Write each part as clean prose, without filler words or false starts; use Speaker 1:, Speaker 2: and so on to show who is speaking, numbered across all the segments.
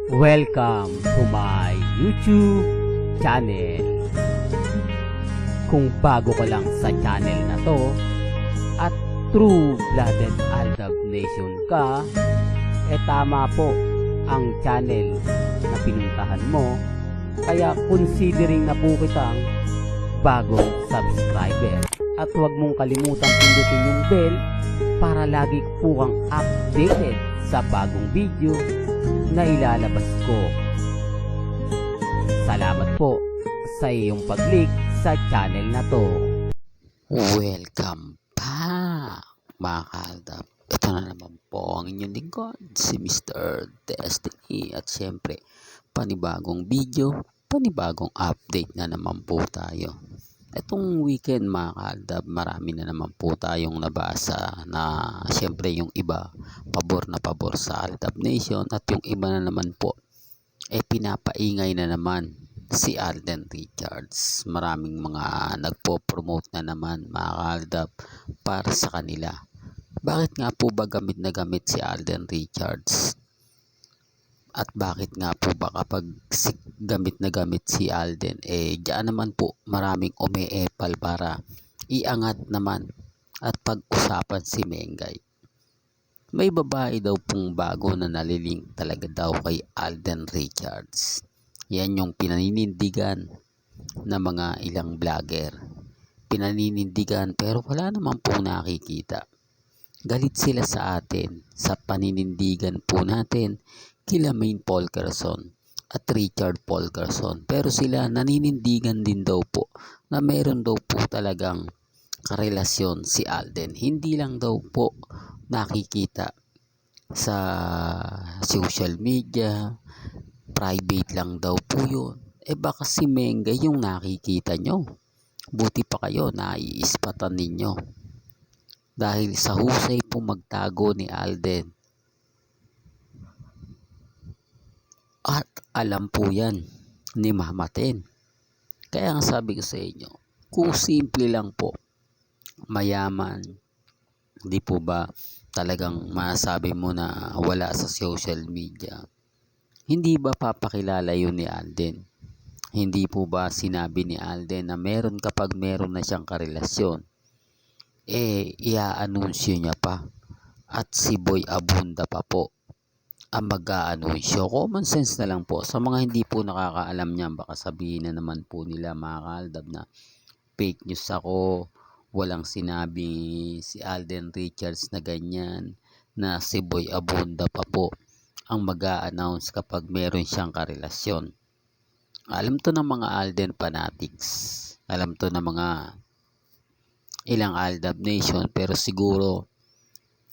Speaker 1: Welcome to my YouTube channel. Kung bago ka lang sa channel na to at true-blooded Aldab Nation ka, tama po ang channel na pinuntahan mo. Kaya considering na po kitang bagong subscriber. At huwag mong kalimutan pindutin yung bell para lagi po kang updated sa bagong video na ilalabas ko. Salamat po sa iyong pag-click sa channel na to.
Speaker 2: Welcome back mga kaaldab. Ito na naman po ang inyong lingkod, si Mr. Destiny. At syempre, panibagong video, panibagong update na naman po tayo. Itong weekend mga kaaldab, marami na naman po tayong nabasa na syempre yung iba pabor na pabor sa Aldab Nation at yung iba na naman po pinapaingay na naman si Alden Richards. Maraming mga nagpo-promote na naman mga kaaldab para sa kanila. Bakit nga po ba gamit na gamit si Alden Richards? At bakit nga po ba kapag gamit na gamit si Alden, diyan naman po maraming umeepal para iangat naman at pag-usapan si Mengay. May babae daw pong bago na nalilink talaga daw kay Alden Richards. Yan yung pinaninindigan na mga ilang vlogger. Pinaninindigan pero wala naman pong nakikita. Galit sila sa atin sa paninindigan po natin kila Maine Polkerson at Richard Polkerson. Pero sila naninindigan din daw po na meron daw po talagang karelasyon si Alden. Hindi lang daw po nakikita sa social media, private lang daw po yun. Baka si Mengay yung nakikita nyo. Buti pa kayo, naiispatan ninyo. Dahil sa husay po magtago ni Alden. At alam po yan ni Mama Ten. Kaya nga sabi ko sa inyo, kung simple lang po, mayaman, di po ba talagang masabi mo na wala sa social media, hindi ba papakilala yun ni Alden? Hindi po ba sinabi ni Alden na meron kapag meron na siyang karelasyon, ia-anunsyo niya pa at si Boy Abunda pa po ang mag-a-anunsyo. Common sense na lang po. Sa mga hindi po nakakaalam niyan, baka sabihin na naman po nila mga kaaldab na fake news ako, walang sinabi si Alden Richards na ganyan, na si Boy Abunda pa po ang mag-a-announce kapag meron siyang karelasyon. Alam to ng mga Alden fanatics, alam to ng mga ilang Aldab Nation, pero siguro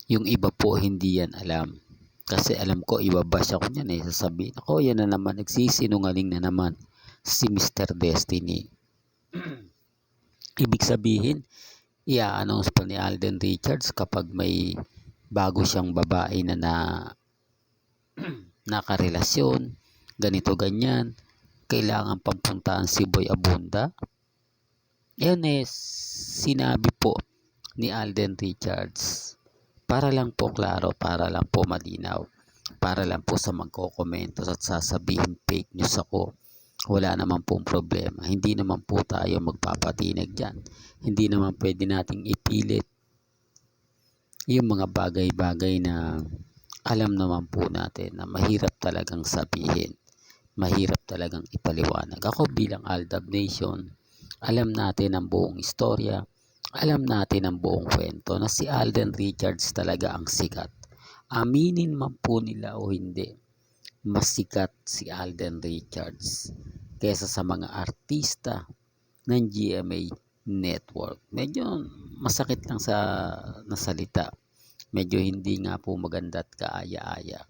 Speaker 2: yung iba po hindi yan alam. Kasi alam ko, ibabash ako niyan sasabihin ako, yan na naman, nagsisinungaling na naman si Mr. Destiny. Ibig sabihin, i-announce pa ni Alden Richards kapag may bago siyang babae na nakarelasyon, ganito ganyan, kailangan pampuntahan si Boy Abunda. Yan sinabi po ni Alden Richards. Para lang po klaro, para lang po malinaw, para lang po sa magkokomento at sasabihin fake news ako. Wala naman pong problema. Hindi naman po tayo magpapatinag dyan. Hindi naman pwede nating ipilit yung mga bagay-bagay na alam naman po natin na mahirap talagang sabihin. Mahirap talagang ipaliwanag. Ako bilang Aldab Nation, alam natin ang buong istorya. Alam natin ang buong kwento na si Alden Richards talaga ang sikat. Aminin man po nila o hindi, mas sikat si Alden Richards kaysa sa mga artista ng GMA Network. Medyo masakit lang sa nasalita. Medyo hindi nga po maganda at kaaya-aya.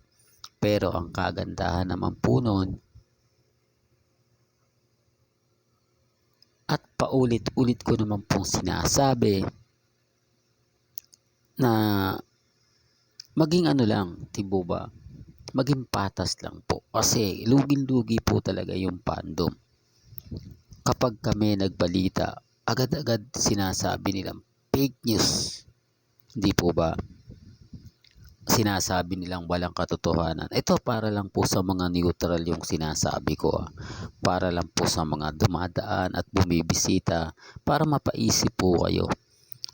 Speaker 2: Pero ang kagandahan naman po noon, at paulit-ulit ko naman pong sinasabi na maging ano lang, tibo ba? Maging patas lang po. Kasi lugin-lugi po talaga yung fandom. Kapag kami nagbalita, agad-agad sinasabi nilang fake news. Di po ba? sinasabi nilang walang katotohanan. Ito para lang po sa mga neutral yung sinasabi ko. Para lang po sa mga dumadaan at bumibisita para mapaisip po kayo.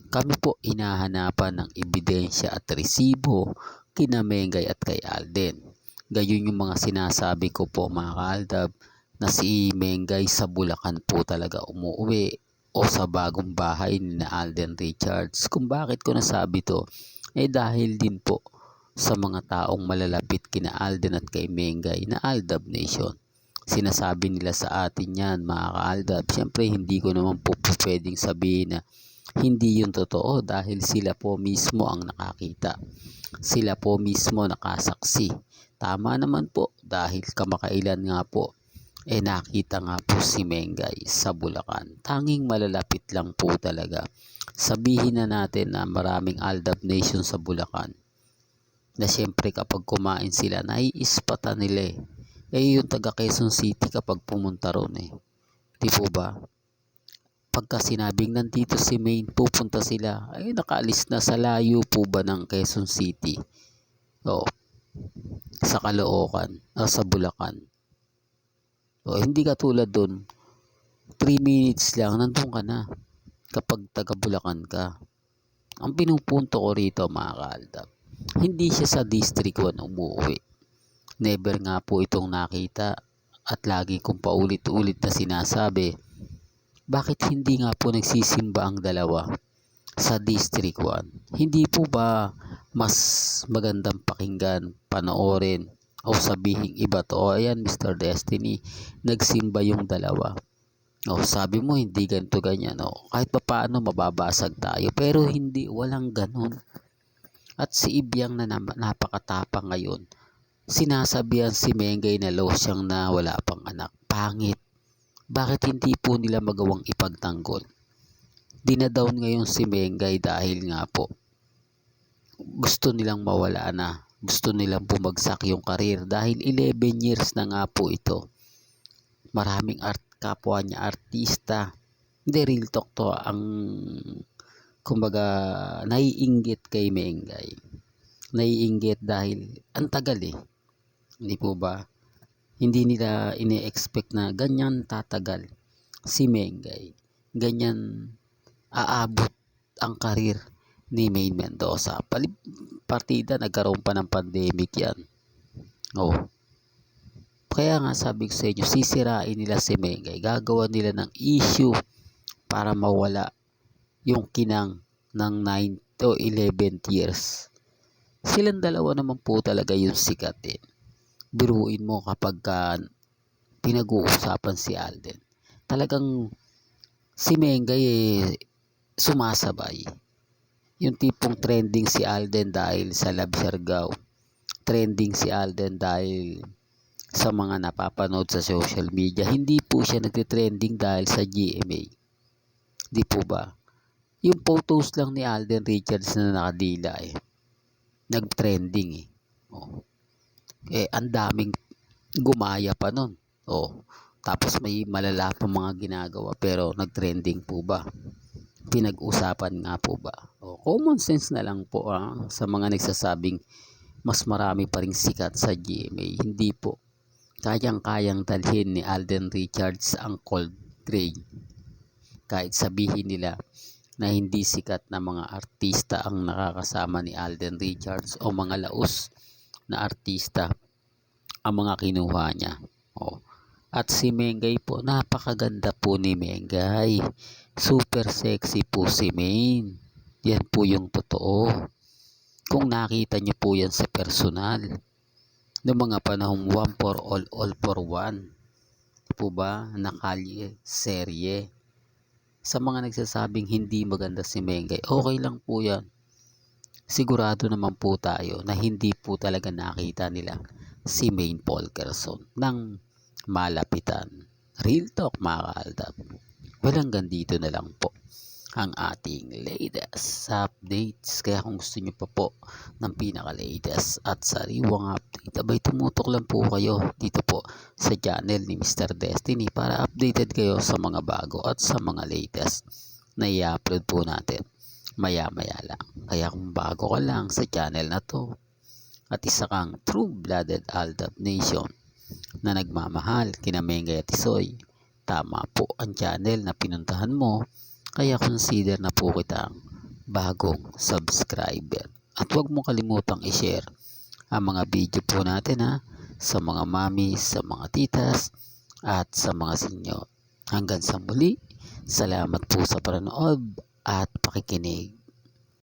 Speaker 2: Kami po hinahanapan ng ebidensya at resibo kina Mengay at kay Alden. Gayon yung mga sinasabi ko po mga kaaldab na si Mengay sa Bulacan po talaga umuwi o sa bagong bahay ni na Alden Richards. Kung bakit ko nasabi to, dahil din po sa mga taong malalapit kina Alden at kay Mengay na Aldab Nation. Sinasabi nila sa atin yan mga kaaldab. Siyempre hindi ko naman po pwedeng sabihin na hindi yun totoo dahil sila po mismo ang nakakita. Sila po mismo nakasaksi. Tama naman po dahil kamakailan nga po nakita nga po si Mengay sa Bulacan. Tanging malalapit lang po talaga. Sabihin na natin na maraming Aldab Nation sa Bulacan na siyempre kapag kumain sila naiispatan nila yung taga Quezon City kapag pumunta ron di po ba? Pagka sinabing nandito si Maine, pupunta sila, nakaalis na sa layo po ba ng Quezon City? O, sa Caloocan, o sa Bulacan. O, hindi katulad doon, 3 minutes lang, nandun ka na kapag taga Bulacan ka. Ang pinupunto ko rito mga kaaldab, hindi siya sa District 1 umuwi. Never nga po itong nakita at lagi kong paulit-ulit na sinasabi, bakit hindi nga po nagsisimba ang dalawa sa District 1? Hindi po ba mas magandang pakinggan, panoorin, o sabihin iba to? O ayan Mr. Destiny, nagsimba yung dalawa. O sabi mo hindi ganito ganyan. O, kahit pa paano mababasag tayo. Pero hindi, walang ganun. At si Ibyang na napakatapang ngayon, sinasabihan si Mengay na low siyang na wala pang anak. Pangit. Bakit hindi po nila magawang ipagtanggol? Dinadown ngayon si Mengay dahil nga po gusto nilang mawala na. Gusto nilang bumagsak yung karir dahil 11 years na nga po ito. Maraming kapwa niya artista. Hindi, real talk to. Ang kumbaga naiinggit kay Mengay. Naiinggit dahil ang tagal Hindi po ba? Hindi nila ini-expect na ganyan tatagal si Mengay. Ganyan aabot ang karir ni Maine Mendoza. Partida nagkaroon pa ng pandemic yan. Kaya nga sabi ko sa inyo, sisirain nila si Mengay. Gagawa nila ng issue para mawala yung kinang ng 9 to 11 years. Silang dalawa naman po talaga yung sikat Biruin mo kapag pinag-uusapan si Alden. Talagang si Mengay sumasabay. Yung tipong trending si Alden dahil sa Love Siargao. Trending si Alden dahil sa mga napapanood sa social media. Hindi po siya nagtitrending dahil sa GMA. Di po ba? Yung photos lang ni Alden Richards na nakadila nag-trending ang daming gumaya pa nun. Tapos may malala pa mga ginagawa pero nag-trending po ba? Pinag-usapan nga po ba? Common sense na lang po sa mga nagsasabing mas marami pa ring sikat sa GMA. Hindi po. Kayang-kayang dalhin ni Alden Richards ang Cold Gray. Kahit sabihin nila na hindi sikat na mga artista ang nakakasama ni Alden Richards o mga laos na artista ang mga kinuha niya. At si Mengay po, napakaganda po ni Mengay. Super sexy po si Maine. Yan po yung totoo. Kung nakita niyo po yan sa personal. Noong mga panahong 1 for all for one. Po ba? Nakalye, serye. Sa mga nagsasabing hindi maganda si Mengay, okay lang po yan. Sigurado naman po tayo na hindi po talaga nakita nila si Maine Polkerson ng malapitan. Real talk mga kaaldab. Hanggang dito na lang po ang ating latest updates. Kaya kung gusto nyo pa po ng pinaka-latest at sariwang update, abay tumutok lang po kayo dito po sa channel ni Mr. Destiny para updated kayo sa mga bago at sa mga latest na i-upload po natin maya-maya lang. Kaya kung bago ka lang sa channel na to, at isa kang true-blooded Aldab Nation na nagmamahal kina Mengay at Isoy, tama po ang channel na pinuntahan mo, kaya consider na po kitang bagong subscriber. At huwag mo kalimutang i-share ang mga video po natin sa mga mami, sa mga titas, at sa mga sinyo. Hanggang sa muli, salamat po sa panonood at pakikinig.